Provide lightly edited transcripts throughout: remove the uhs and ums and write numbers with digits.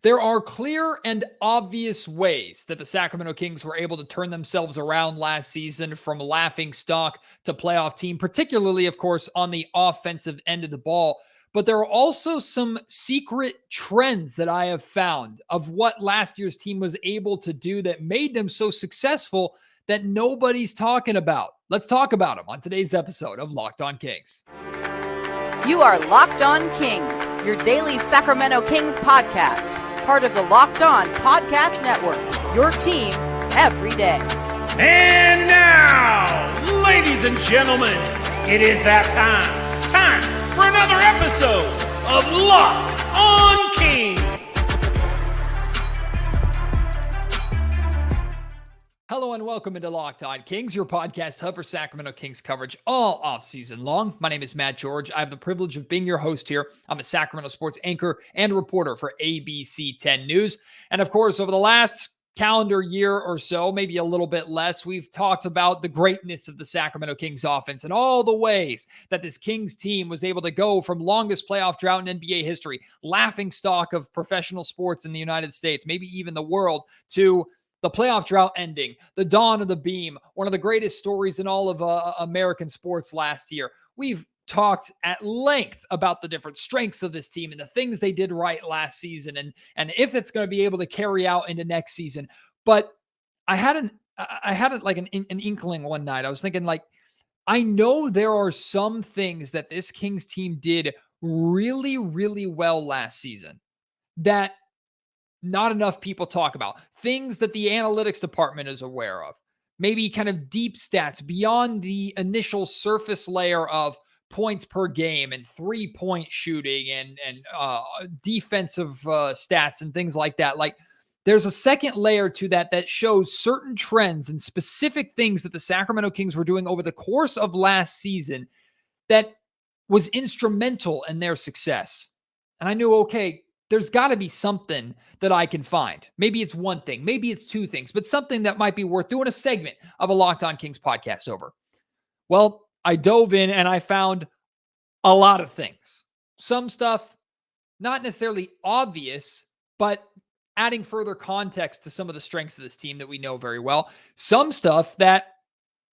There are clear and obvious ways that the Sacramento Kings were able to turn themselves around last season from laughing stock to playoff team, particularly, of course, on the offensive end of the ball. But there are also some secret trends that I have found of what last year's team was able to do that made them so successful that nobody's talking about. Let's talk about them on today's episode of Locked On Kings. You are Locked On Kings, your daily Sacramento Kings podcast. Part of the Locked On Podcast Network, your team every day. And now, ladies and gentlemen, it is that time for another episode of Locked On Kings. Hello and welcome into Locked On Kings, your podcast hub for Sacramento Kings coverage all offseason long. My name is Matt George. I have the privilege of being your host here. I'm a Sacramento sports anchor and reporter for ABC 10 News. And of course, over the last calendar year or so, maybe a little bit less, we've talked about the greatness of the Sacramento Kings offense and all the ways that this Kings team was able to go from longest playoff drought in NBA history, laughing stock of professional sports in the United States, maybe even the world, to the playoff drought ending, the dawn of the beam, one of the greatest stories in all of American sports last year. We've talked at length about the different strengths of this team and the things they did right last season and if it's going to be able to carry out into next season. But I had like an inkling one night. I was thinking, like, I know there are some things that this Kings team did really, really well last season that not enough people talk about. Things that the analytics department is aware of. Maybe kind of deep stats beyond the initial surface layer of points per game and 3-point shooting and defensive stats and things like that. Like, there's a second layer to that shows certain trends and specific things that the Sacramento Kings were doing over the course of last season that was instrumental in their success. And I knew, okay, there's got to be something that I can find. Maybe it's one thing, maybe it's two things, but something that might be worth doing a segment of a Locked On Kings podcast over. Well, I dove in and I found a lot of things. Some stuff not necessarily obvious, but adding further context to some of the strengths of this team that we know very well. Some stuff that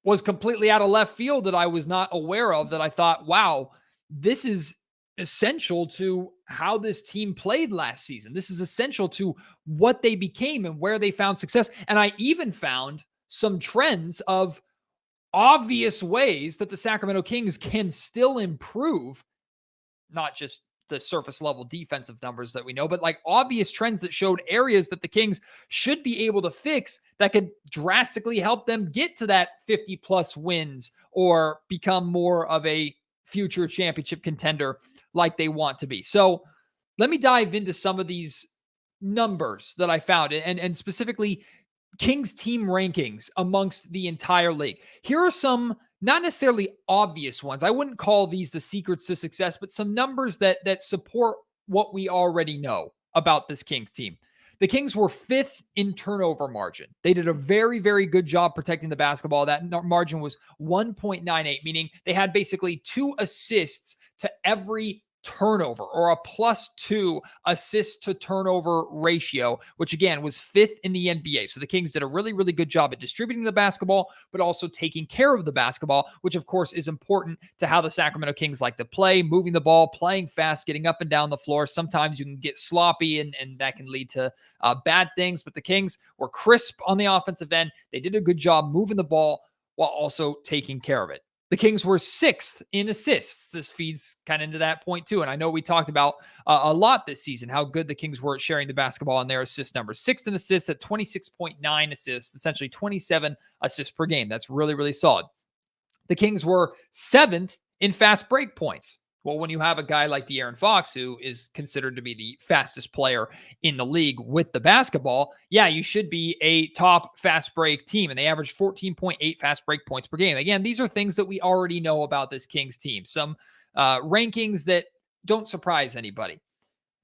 was completely out of left field that I was not aware of, that I thought, wow, this is essential to how this team played last season. This is essential to what they became and where they found success. And I even found some trends of obvious ways that the Sacramento Kings can still improve, not just the surface level defensive numbers that we know, but like obvious trends that showed areas that the Kings should be able to fix that could drastically help them get to that 50 plus wins or become more of a future championship contender like they want to be. So let me dive into some of these numbers that I found and specifically Kings team rankings amongst the entire league. Here are some not necessarily obvious ones. I wouldn't call these the secrets to success, but some numbers that support what we already know about this Kings team. The Kings were 5th in turnover margin. They did a very, very good job protecting the basketball. That margin was 1.98, meaning they had basically 2 assists to every turnover, or a +2 assist to turnover ratio, which again was 5th in the NBA. So the Kings did a really, really good job at distributing the basketball, but also taking care of the basketball, which of course is important to how the Sacramento Kings like to play, moving the ball, playing fast, getting up and down the floor. Sometimes you can get sloppy and that can lead to bad things, but the Kings were crisp on the offensive end. They did a good job moving the ball while also taking care of it. The Kings were 6th in assists. This feeds kind of into that point too. And I know we talked about a lot this season, how good the Kings were at sharing the basketball on their assist numbers. 6th in assists at 26.9 assists, essentially 27 assists per game. That's really, really solid. The Kings were 7th in fast break points. Well, when you have a guy like De'Aaron Fox, who is considered to be the fastest player in the league with the basketball, yeah, you should be a top fast break team. And they averaged 14.8 fast break points per game. Again, these are things that we already know about this Kings team. Some rankings that don't surprise anybody.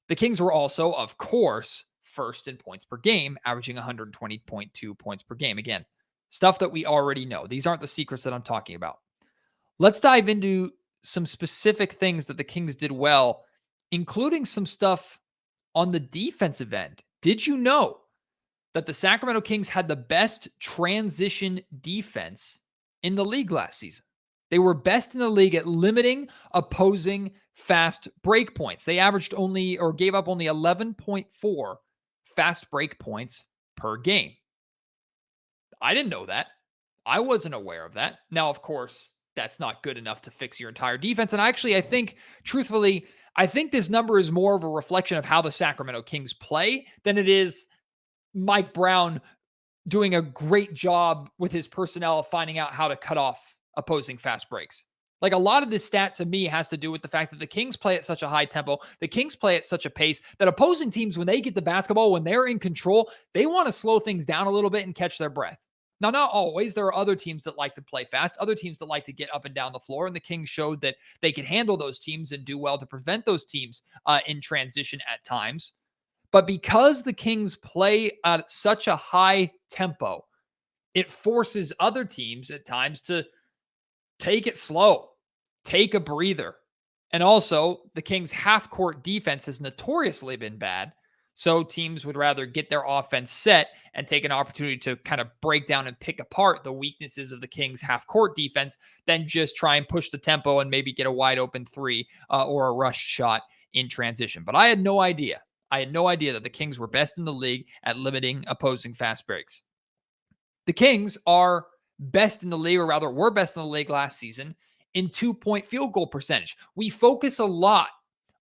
The Kings were also, of course, 1st in points per game, averaging 120.2 points per game. Again, stuff that we already know. These aren't the secrets that I'm talking about. Let's dive into some specific things that the Kings did well, including some stuff on the defensive end, did you know that the Sacramento Kings had the best transition defense in the league last season? They were best in the league at limiting opposing fast break points. They averaged only or gave up only 11.4 fast break points per game. I didn't know that. I wasn't aware of that. Now, of course, that's not good enough to fix your entire defense. And actually, I think, truthfully, I think this number is more of a reflection of how the Sacramento Kings play than it is Mike Brown doing a great job with his personnel of finding out how to cut off opposing fast breaks. Like, a lot of this stat to me has to do with the fact that the Kings play at such a high tempo. The Kings play at such a pace that opposing teams, when they get the basketball, when they're in control, they want to slow things down a little bit and catch their breath. Now, not always. There are other teams that like to play fast, other teams that like to get up and down the floor, and the Kings showed that they could handle those teams and do well to prevent those teams in transition at times. But because the Kings play at such a high tempo, it forces other teams at times to take it slow, take a breather. And also, the Kings' half-court defense has notoriously been bad. So teams would rather get their offense set and take an opportunity to kind of break down and pick apart the weaknesses of the Kings' half-court defense than just try and push the tempo and maybe get a wide-open three or a rush shot in transition. But I had no idea. I had no idea that the Kings were best in the league at limiting opposing fast breaks. The Kings are best in the league, or rather were best in the league last season in 2-point field goal percentage. We focus a lot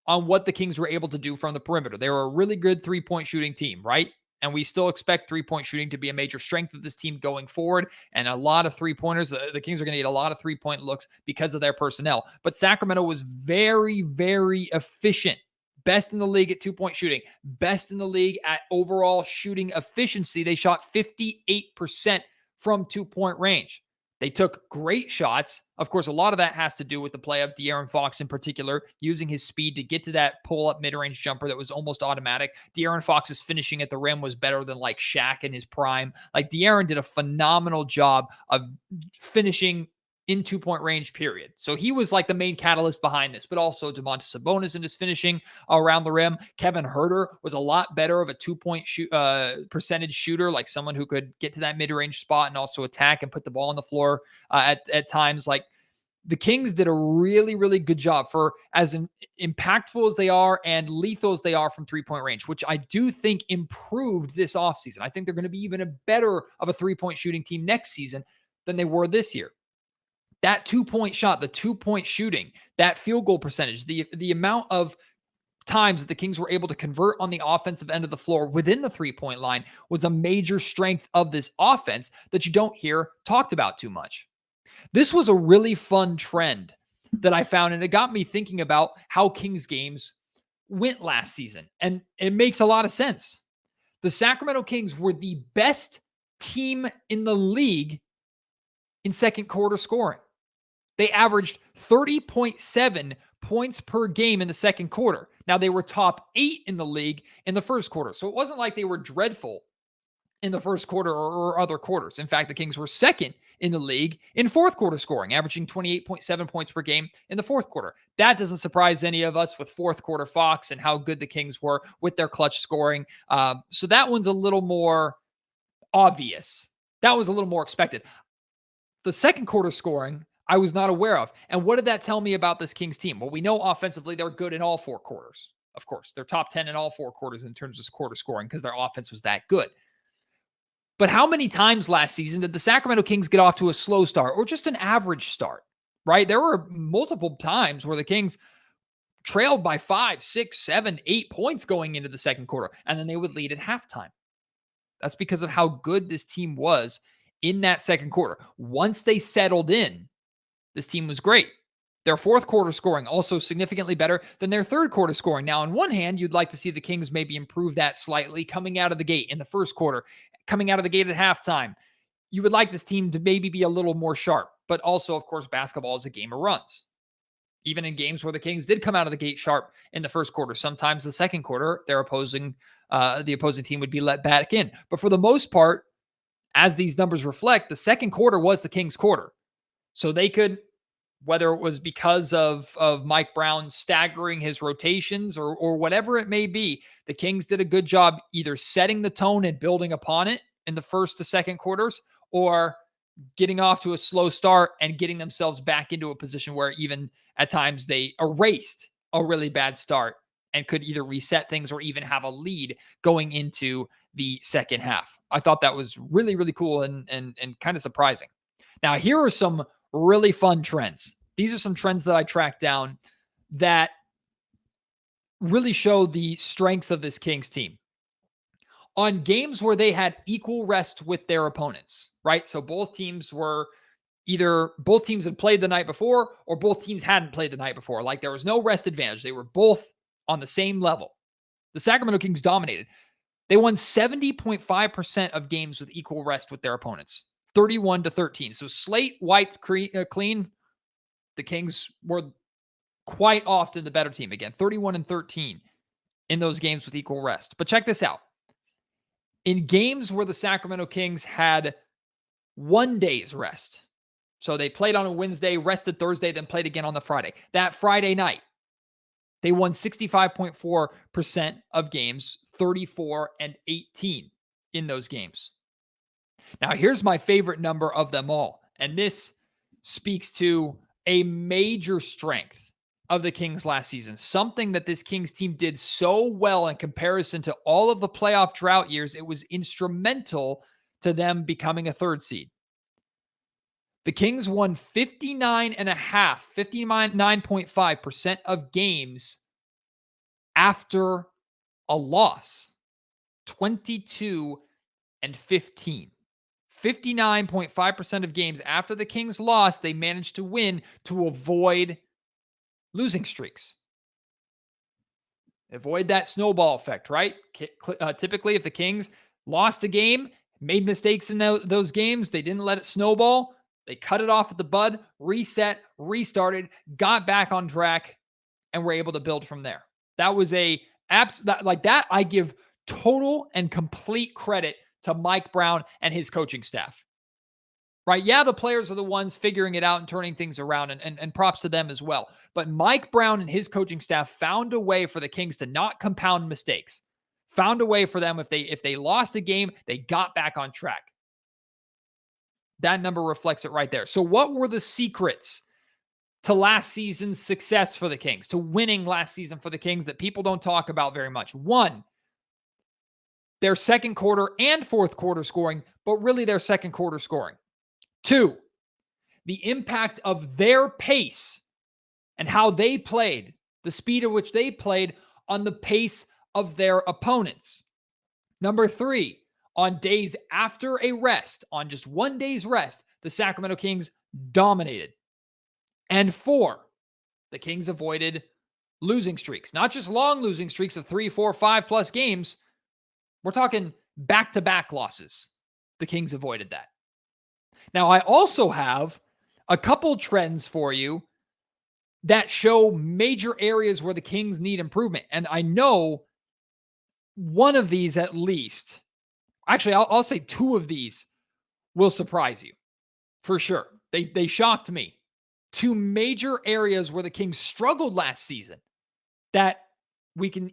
on what the Kings were able to do from the perimeter. They were a really good 3-point shooting team, right? And we still expect 3-point shooting to be a major strength of this team going forward. And a lot of 3-pointers, the Kings are going to get a lot of 3-point looks because of their personnel. But Sacramento was very, very efficient. Best in the league at 2-point shooting. Best in the league at overall shooting efficiency. They shot 58% from 2-point range. They took great shots. Of course, a lot of that has to do with the play of De'Aaron Fox in particular, using his speed to get to that pull-up mid-range jumper that was almost automatic. De'Aaron Fox's finishing at the rim was better than like Shaq in his prime. Like, De'Aaron did a phenomenal job of finishing in 2-point range, period. So he was like the main catalyst behind this, but also Domantas Sabonis in his finishing around the rim. Kevin Huerter was a lot better of a 2-point percentage shooter, like someone who could get to that mid-range spot and also attack and put the ball on the floor at times. Like, the Kings did a really, really good job for as impactful as they are and lethal as they are from 3-point range, which I do think improved this offseason. I think they're going to be even a better of a 3-point shooting team next season than they were this year. That 2-point shot, the 2-point shooting, that field goal percentage, the amount of times that the Kings were able to convert on the offensive end of the floor within the 3-point line was a major strength of this offense that you don't hear talked about too much. This was a really fun trend that I found, and it got me thinking about how Kings games went last season. And it makes a lot of sense. The Sacramento Kings were the best team in the league in second quarter scoring. They averaged 30.7 points per game in the second quarter. Now, they were top 8 in the league in the first quarter. So it wasn't like they were dreadful in the first quarter or other quarters. In fact, the Kings were second in the league in fourth quarter scoring, averaging 28.7 points per game in the fourth quarter. That doesn't surprise any of us with fourth quarter Fox and how good the Kings were with their clutch scoring. So that one's a little more obvious. That was a little more expected. The second quarter scoring, I was not aware of. And what did that tell me about this Kings team? Well, we know offensively they're good in all 4 quarters. Of course, they're top 10 in all 4 quarters in terms of quarter scoring because their offense was that good. But how many times last season did the Sacramento Kings get off to a slow start or just an average start, right? There were multiple times where the Kings trailed by 5, 6, 7, 8 points going into the second quarter, and then they would lead at halftime. That's because of how good this team was in that second quarter. Once they settled in, this team was great. Their fourth quarter scoring also significantly better than their third quarter scoring. Now, on one hand, you'd like to see the Kings maybe improve that slightly coming out of the gate in the first quarter, coming out of the gate at halftime. You would like this team to maybe be a little more sharp, but also, of course, basketball is a game of runs. Even in games where the Kings did come out of the gate sharp in the first quarter, sometimes the second quarter, the opposing team would be let back in. But for the most part, as these numbers reflect, the second quarter was the Kings' quarter. So they could whether it was because of Mike Brown staggering his rotations or whatever it may be, the Kings did a good job either setting the tone and building upon it in the first to second quarters, or getting off to a slow start and getting themselves back into a position where even at times they erased a really bad start and could either reset things or even have a lead going into the second half. I thought that was really, really cool and kind of surprising. Now, here are some really fun trends. These are some trends that I tracked down that really show the strengths of this Kings team. On games where they had equal rest with their opponents, right? So both teams had played the night before or both teams hadn't played the night before. Like there was no rest advantage. They were both on the same level. The Sacramento Kings dominated. They won 70.5% of games with equal rest with their opponents, 31-13. So slate wiped clean. The Kings were quite often the better team. Again, 31-13 in those games with equal rest. But check this out. In games where the Sacramento Kings had 1 day's rest, so they played on a Wednesday, rested Thursday, then played again on the Friday. That Friday night, they won 65.4% of games, 34-18 in those games. Now, here's my favorite number of them all, and this speaks to a major strength of the Kings last season, something that this Kings team did so well in comparison to all of the playoff drought years. It was instrumental to them becoming a third seed. The Kings won 59.5% of games after a loss, 22-15. 59.5% of games after the Kings lost, they managed to win to avoid losing streaks. Avoid that snowball effect, right? Typically, if the Kings lost a game, made mistakes in those games, they didn't let it snowball. They cut it off at the bud, reset, restarted, got back on track, and were able to build from there. That was I give total and complete credit to Mike Brown and his coaching staff. Right? Yeah, the players are the ones figuring it out and turning things around, and props to them as well. But Mike Brown and his coaching staff found a way for the Kings to not compound mistakes. Found a way for them, if they lost a game, they got back on track. That number reflects it right there. So what were the secrets to last season's success for the Kings, to winning last season for the Kings that people don't talk about very much? One, their second quarter and fourth quarter scoring, but really their second quarter scoring. Two, the impact of their pace and how they played, the speed at which they played on the pace of their opponents. Number three, on days after a rest, on just 1 day's rest, the Sacramento Kings dominated. And four, the Kings avoided losing streaks, not just long losing streaks of 3, 4, 5+ games. We're talking back-to-back losses. The Kings avoided that. Now, I also have a couple trends for you that show major areas where the Kings need improvement. And I know one of these at least, actually, I'll say two of these will surprise you for sure. They shocked me. Two major areas where the Kings struggled last season that we can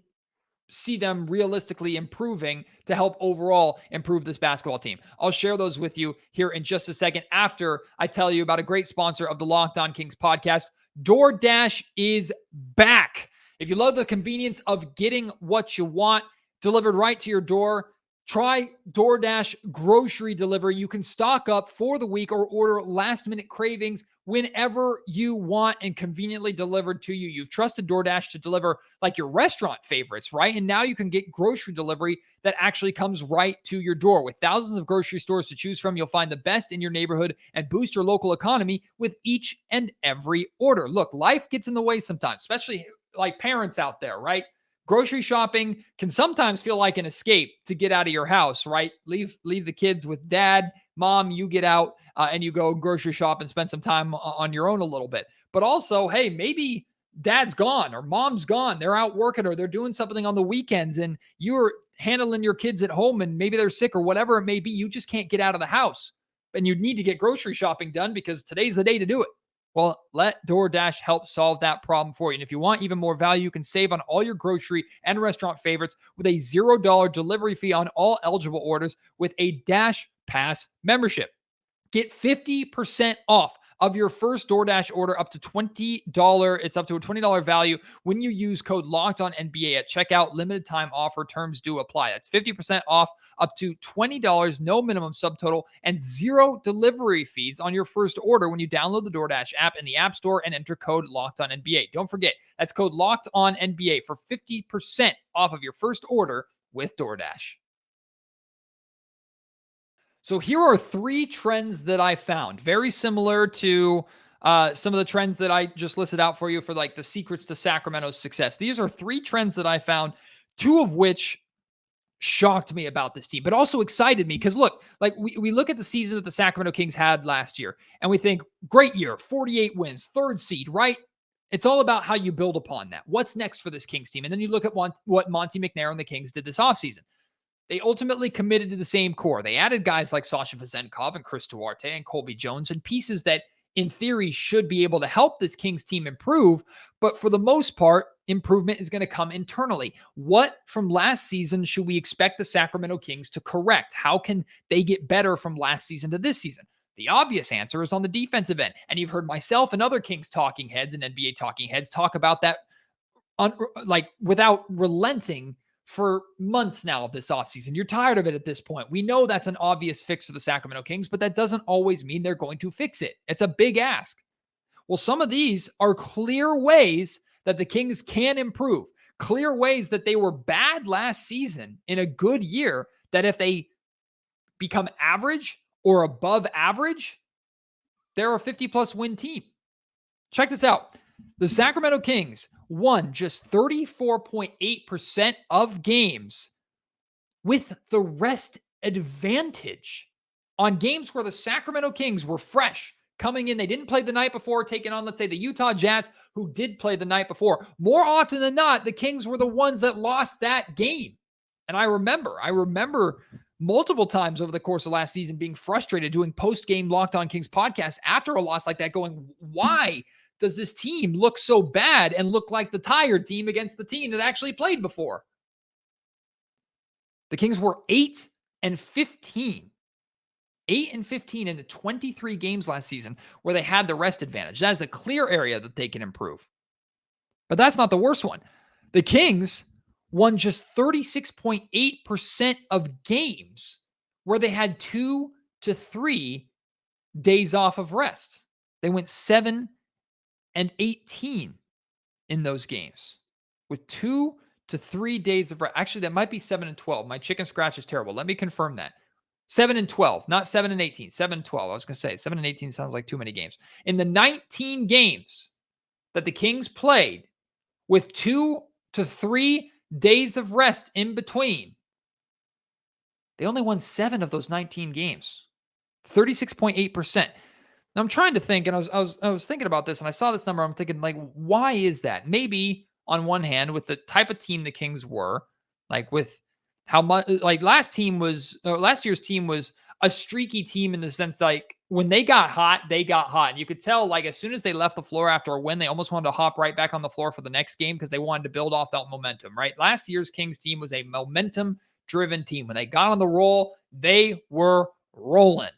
see them realistically improving to help overall improve this basketball team. I'll share those with you here in just a second after I tell you about a great sponsor of the Locked On Kings podcast. DoorDash is back. If you love the convenience of getting what you want delivered right to your door, try DoorDash grocery delivery. You can stock up for the week or order last-minute cravings whenever you want and conveniently delivered to you. You've trusted DoorDash to deliver like your restaurant favorites, right? And now you can get grocery delivery that actually comes right to your door. With thousands of grocery stores to choose from, you'll find the best in your neighborhood and boost your local economy with each and every order. Look, life gets in the way sometimes, especially like parents out there, right? Grocery shopping can sometimes feel like an escape to get out of your house, right? Leave the kids with dad, mom, you get out and you go grocery shop and spend some time on your own a little bit. But also, hey, maybe dad's gone or mom's gone. They're out working or they're doing something on the weekends and you're handling your kids at home and maybe they're sick or whatever it may be. You just can't get out of the house and you need to get grocery shopping done because today's the day to do it. Well, let DoorDash help solve that problem for you. And if you want even more value, you can save on all your grocery and restaurant favorites with a $0 delivery fee on all eligible orders with a Dash Pass membership. Get 50% off of your first DoorDash order up to $20. It's up to a $20 value when you use code LOCKEDONNBA at checkout. Limited time offer. Terms do apply. That's 50% off up to $20, no minimum subtotal, and zero delivery fees on your first order when you download the DoorDash app in the App Store and enter code LOCKEDONNBA. Don't forget, that's code LOCKEDONNBA for 50% off of your first order with DoorDash. So here are 3 trends that I found, very similar to some of the trends that I just listed out for you for like the secrets to Sacramento's success. These are 3 trends that I found, 2 of which shocked me about this team, but also excited me because look, like we look at the season that the Sacramento Kings had last year and we think, great year, 48 wins, 3rd seed, right? It's all about how you build upon that. What's next for this Kings team? And then you look at what Monty McNair and the Kings did this offseason. They ultimately committed to the same core. They added guys like Sasha Vezenkov and Chris Duarte and Colby Jones and pieces that, in theory, should be able to help this Kings team improve. But for the most part, improvement is going to come internally. What from last season should we expect the Sacramento Kings to correct? How can they get better from last season to this season? The obvious answer is on the defensive end. And you've heard myself and other Kings talking heads and NBA talking heads talk about that without relenting for months now of this offseason. You're tired of it at this point. We know that's an obvious fix for the Sacramento Kings, but that doesn't always mean they're going to fix it. It's a big ask. Well, some of these are clear ways that the Kings can improve, clear ways that they were bad last season in a good year, that if they become average or above average, they're a 50-plus win team. Check this out. The Sacramento Kings won just 34.8% of games with the rest advantage on games where the Sacramento Kings were fresh coming in. They didn't play the night before, taking on, let's say, the Utah Jazz, who did play the night before. More often than not, the Kings were the ones that lost that game. And I remember multiple times over the course of last season being frustrated doing post-game Locked On Kings podcasts after a loss like that, going, why does this team look so bad and look like the tired team against the team that actually played before? The Kings were 8-15. 8-15 in the 23 games last season where they had the rest advantage. That is a clear area that they can improve. But that's not the worst one. The Kings won just 36.8% of games where they had 2 to 3 days off of rest. They went 7-18 in those games with 2 to 3 days of rest. Actually, that might be 7-12. My chicken scratch is terrible. Let me confirm that. 7-12, not 7-18, 7-12. I was going to say 7-18 sounds like too many games. In the 19 games that the Kings played with 2 to 3 days of rest in between, they only won 7 of those 19 games, 36.8%. Now I'm trying to think, and I was thinking about this, and I saw this number. I'm thinking, like, why is that? Maybe on one hand, with the type of team the Kings were, like with how much, like last year's team was a streaky team in the sense, like when they got hot, they got hot. And you could tell, like, as soon as they left the floor after a win, they almost wanted to hop right back on the floor for the next game because they wanted to build off that momentum, right? Last year's Kings team was a momentum-driven team. When they got on the roll, they were rolling.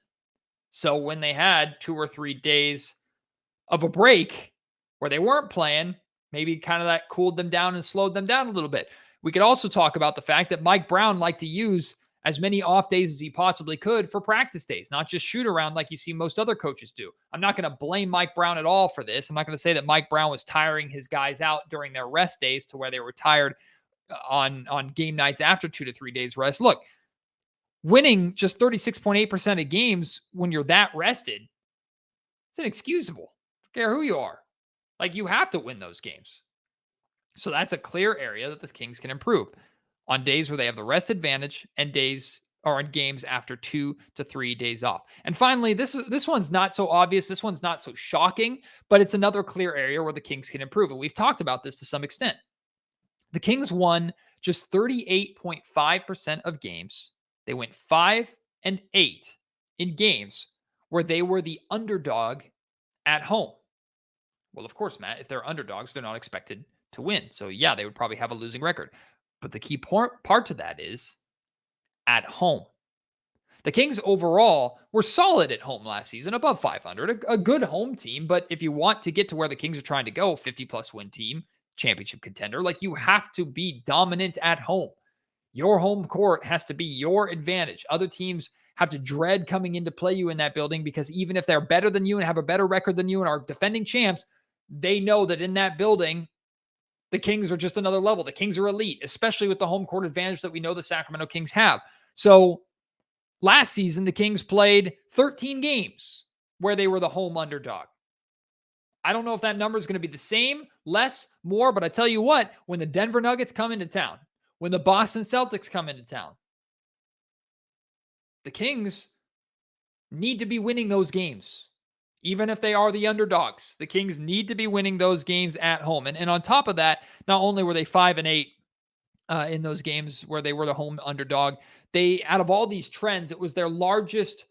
So when they had 2 or 3 days of a break where they weren't playing, maybe kind of that cooled them down and slowed them down a little bit. We could also talk about the fact that Mike Brown liked to use as many off days as he possibly could for practice days, not just shoot around like you see most other coaches do. I'm not going to blame Mike Brown at all for this. I'm not going to say that Mike Brown was tiring his guys out during their rest days to where they were tired on game nights after 2 to 3 days rest. Look, winning just 36.8% of games when you're that rested, it's inexcusable. I don't care who you are. Like, you have to win those games. So that's a clear area that the Kings can improve on days where they have the rest advantage and days or in games after 2 to 3 days off. And finally, this one's not so obvious. This one's not so shocking, but it's another clear area where the Kings can improve. And we've talked about this to some extent. The Kings won just 38.5% of games. They went 5-8 in games where they were the underdog at home. Well, of course, Matt, if they're underdogs, they're not expected to win. So yeah, they would probably have a losing record. But the key part to that is at home. The Kings overall were solid at home last season, above 500, a good home team. But if you want to get to where the Kings are trying to go, 50-plus win team, championship contender, like you have to be dominant at home. Your home court has to be your advantage. Other teams have to dread coming in to play you in that building because even if they're better than you and have a better record than you and are defending champs, they know that in that building, the Kings are just another level. The Kings are elite, especially with the home court advantage that we know the Sacramento Kings have. So last season, the Kings played 13 games where they were the home underdog. I don't know if that number is going to be the same, less, more, but I tell you what, when the Denver Nuggets come into town, when the Boston Celtics come into town, the Kings need to be winning those games. Even if they are the underdogs, the Kings need to be winning those games at home. And on top of that, not only were they 5-8 in those games where they were the home underdog, they, out of all these trends, it was their largest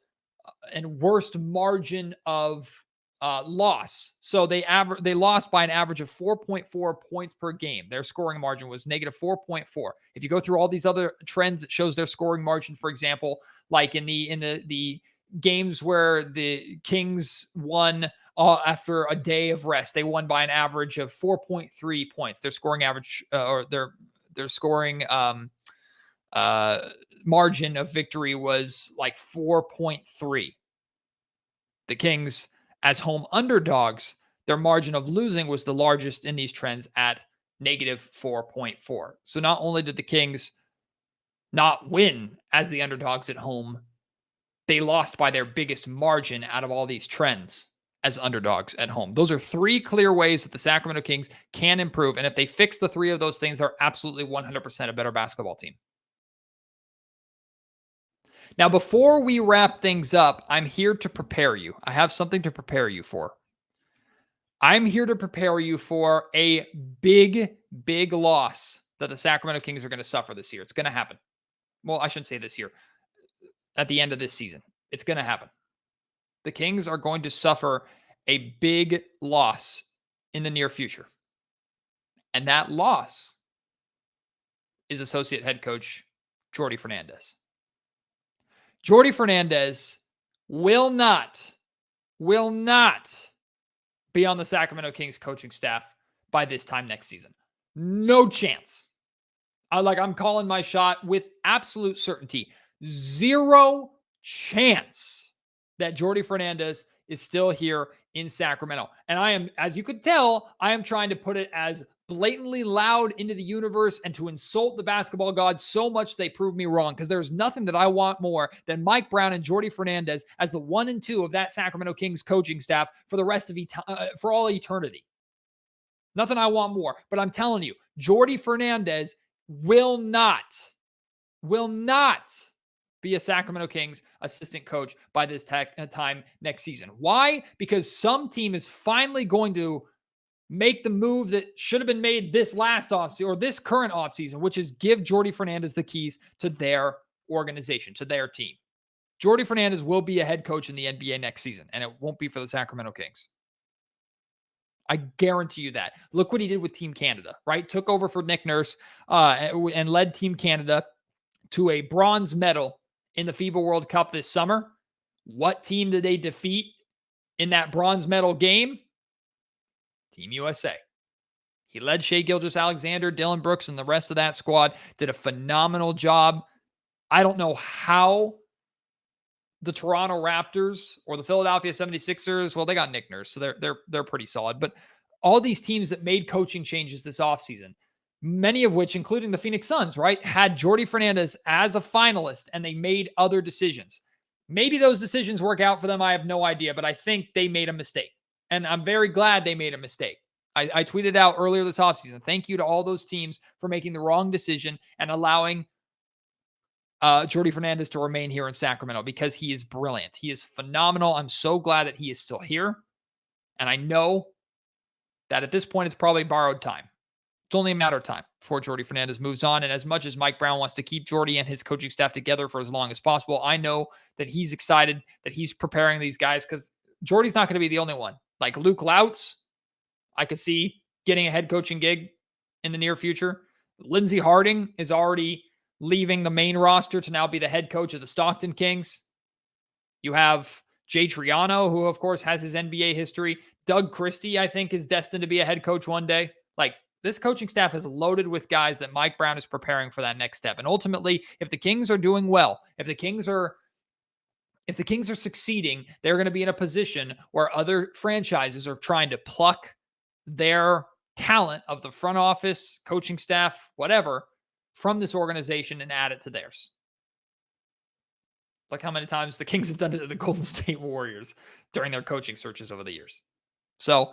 and worst margin of loss. So they lost by an average of 4.4 points per game. Their scoring margin was negative 4.4. If you go through all these other trends, it shows their scoring margin, for example, like in the games where the Kings won after a day of rest, they won by an average of 4.3 points. Their scoring average or their scoring margin of victory was like 4.3. The Kings, as home underdogs, their margin of losing was the largest in these trends at negative 4.4. So not only did the Kings not win as the underdogs at home, they lost by their biggest margin out of all these trends as underdogs at home. Those are three clear ways that the Sacramento Kings can improve. And if they fix the three of those things, they're absolutely 100% a better basketball team. Now, before we wrap things up, I'm here to prepare you. I have something to prepare you for. I'm here to prepare you for a big, big loss that the Sacramento Kings are going to suffer this year. It's going to happen. Well, I shouldn't say this year. At the end of this season, it's going to happen. The Kings are going to suffer a big loss in the near future. And that loss is associate head coach Jordi Fernandez. Jordi Fernandez will not be on the Sacramento Kings coaching staff by this time next season. No chance. I'm calling my shot with absolute certainty. Zero chance that Jordi Fernandez is still here in Sacramento. And I am, as you could tell, I am trying to put it as blatantly loud into the universe and to insult the basketball gods so much they prove me wrong, because there's nothing that I want more than Mike Brown and Jordi Fernandez as the 1 and 2 of that Sacramento Kings coaching staff for the rest of for all eternity. Nothing I want more. But I'm telling you, Jordi Fernandez will not be a Sacramento Kings assistant coach by this time next season. Why? Because some team is finally going to make the move that should have been made this last offseason or this current offseason, which is give Jordi Fernandez the keys to their organization, to their team. Jordi Fernandez will be a head coach in the NBA next season, and it won't be for the Sacramento Kings. I guarantee you that. Look what he did with Team Canada, right? Took over for Nick Nurse and led Team Canada to a bronze medal in the FIBA World Cup this summer. What team did they defeat in that bronze medal game? Team USA. He led Shai Gilgeous-Alexander, Dylan Brooks, and the rest of that squad. Did a phenomenal job. I don't know how the Toronto Raptors or the Philadelphia 76ers, well, they got Nick Nurse, so they're pretty solid. But all these teams that made coaching changes this offseason, many of which, including the Phoenix Suns, right, had Jordi Fernandez as a finalist, and they made other decisions. Maybe those decisions work out for them. I have no idea, but I think they made a mistake. And I'm very glad they made a mistake. I tweeted out earlier this offseason, thank you to all those teams for making the wrong decision and allowing Jordi Fernandez to remain here in Sacramento, because he is brilliant. He is phenomenal. I'm so glad that he is still here. And I know that at this point, it's probably borrowed time. It's only a matter of time before Jordi Fernandez moves on. And as much as Mike Brown wants to keep Jordi and his coaching staff together for as long as possible, I know that he's excited that he's preparing these guys, because Jordi's not going to be the only one. Like Luke Lautz, I could see getting a head coaching gig in the near future. Lindsey Harding is already leaving the main roster to now be the head coach of the Stockton Kings. You have Jay Triano, who of course has his NBA history. Doug Christie, I think, is destined to be a head coach one day. Like, this coaching staff is loaded with guys that Mike Brown is preparing for that next step. And ultimately, if the Kings are doing well, if the Kings are succeeding, they're going to be in a position where other franchises are trying to pluck their talent of the front office, coaching staff, whatever, from this organization and add it to theirs. Like how many times the Kings have done it to the Golden State Warriors during their coaching searches over the years. So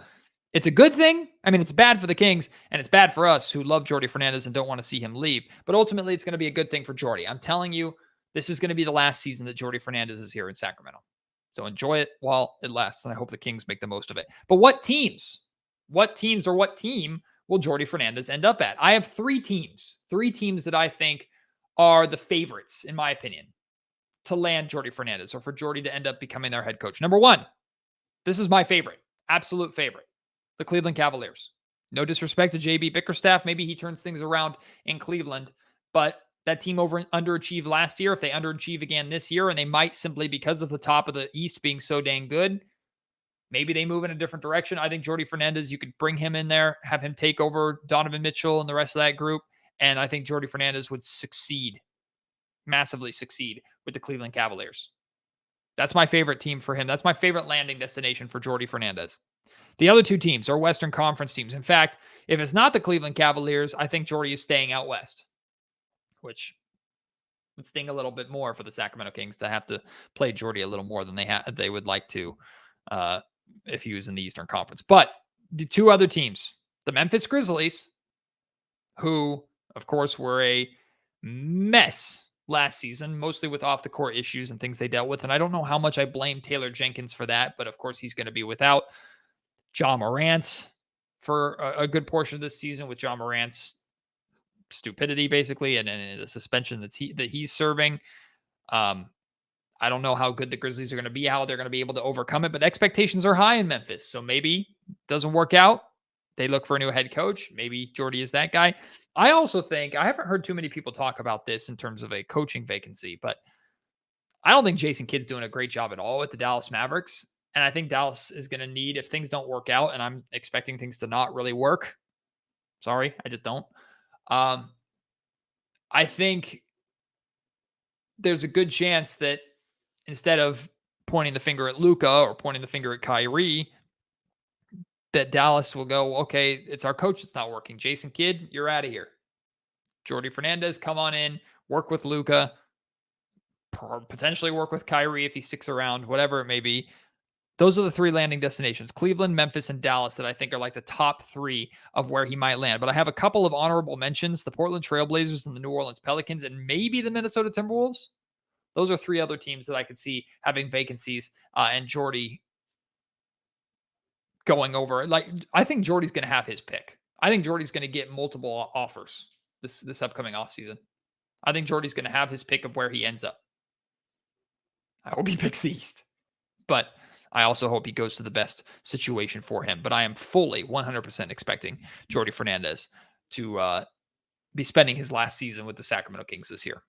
it's a good thing. I mean, it's bad for the Kings, and it's bad for us who love Jordi Fernandez and don't want to see him leave. But ultimately, it's going to be a good thing for Jordi. I'm telling you, this is going to be the last season that Jordi Fernandez is here in Sacramento. So enjoy it while it lasts, and I hope the Kings make the most of it. But what teams or what team will Jordi Fernandez end up at? I have three teams that I think are the favorites, in my opinion, to land Jordi Fernandez or for Jordi to end up becoming their head coach. Number one, this is my favorite, absolute favorite, the Cleveland Cavaliers. No disrespect to JB Bickerstaff. Maybe he turns things around in Cleveland, but that team underachieved last year. If they underachieve again this year, and they might simply because of the top of the East being so dang good, maybe they move in a different direction. I think Jordi Fernandez, you could bring him in there, have him take over Donovan Mitchell and the rest of that group. And I think Jordi Fernandez would massively succeed with the Cleveland Cavaliers. That's my favorite team for him. That's my favorite landing destination for Jordi Fernandez. The other two teams are Western Conference teams. In fact, if it's not the Cleveland Cavaliers, I think Jordi is staying out west, which would sting a little bit more for the Sacramento Kings to have to play Jordi a little more than they would like to if he was in the Eastern Conference. But the two other teams, the Memphis Grizzlies, who, of course, were a mess last season, mostly with off-the-court issues and things they dealt with. And I don't know how much I blame Taylor Jenkins for that, but of course he's going to be without Ja Morant for a good portion of this season, with Ja Morant's stupidity, basically, and the suspension that he's serving. I don't know how good the Grizzlies are going to be, how they're going to be able to overcome it, but expectations are high in Memphis. So maybe it doesn't work out. They look for a new head coach. Maybe Jordi is that guy. I also think, I haven't heard too many people talk about this in terms of a coaching vacancy, but I don't think Jason Kidd's doing a great job at all with the Dallas Mavericks. And I think Dallas is going to need, if things don't work out, and I'm expecting things to not really work. Sorry, I just don't. I think there's a good chance that instead of pointing the finger at Luka or pointing the finger at Kyrie, that Dallas will go, okay, it's our coach that's not working. Jason Kidd, you're out of here. Jordi Fernandez, come on in, work with Luka, potentially work with Kyrie if he sticks around, whatever it may be. Those are the three landing destinations, Cleveland, Memphis, and Dallas, that I think are like the top three of where he might land. But I have a couple of honorable mentions, the Portland Trailblazers and the New Orleans Pelicans, and maybe the Minnesota Timberwolves. Those are three other teams that I could see having vacancies, and Jordi going over. Like, I think Jordi's going to have his pick. I think Jordi's going to get multiple offers this upcoming offseason. I think Jordi's going to have his pick of where he ends up. I hope he picks the East, but I also hope he goes to the best situation for him. But I am fully 100% expecting Jordi Fernandez to be spending his last season with the Sacramento Kings this year.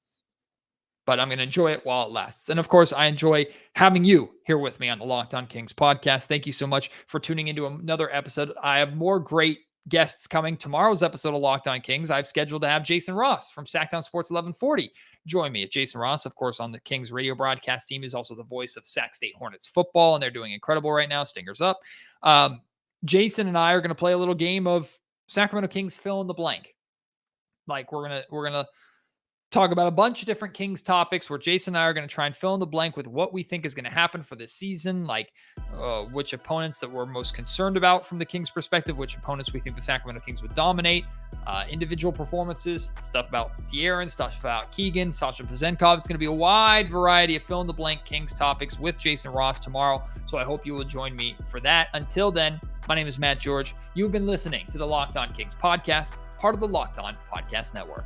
But I'm going to enjoy it while it lasts. And of course, I enjoy having you here with me on the Locked On Kings podcast. Thank you so much for tuning into another episode. I have more great guests coming. Tomorrow's episode of Locked On Kings, I've scheduled to have Jason Ross from Sacktown Sports 1140 join me. Jason Ross, of course, on the Kings radio broadcast team, is also the voice of Sac State Hornets football, and they're doing incredible right now. Stingers up. Jason and I are going to play a little game of Sacramento Kings fill in the blank. Like, we're gonna talk about a bunch of different Kings topics where Jason and I are going to try and fill in the blank with what we think is going to happen for this season, like which opponents that we're most concerned about from the Kings perspective, which opponents we think the Sacramento Kings would dominate, individual performances, stuff about De'Aaron, stuff about Keegan, Sasha Vezenkov. It's going to be a wide variety of fill in the blank Kings topics with Jason Ross tomorrow. So I hope you will join me for that. Until then, my name is Matt George. You've been listening to the Locked On Kings podcast, part of the Locked On Podcast Network.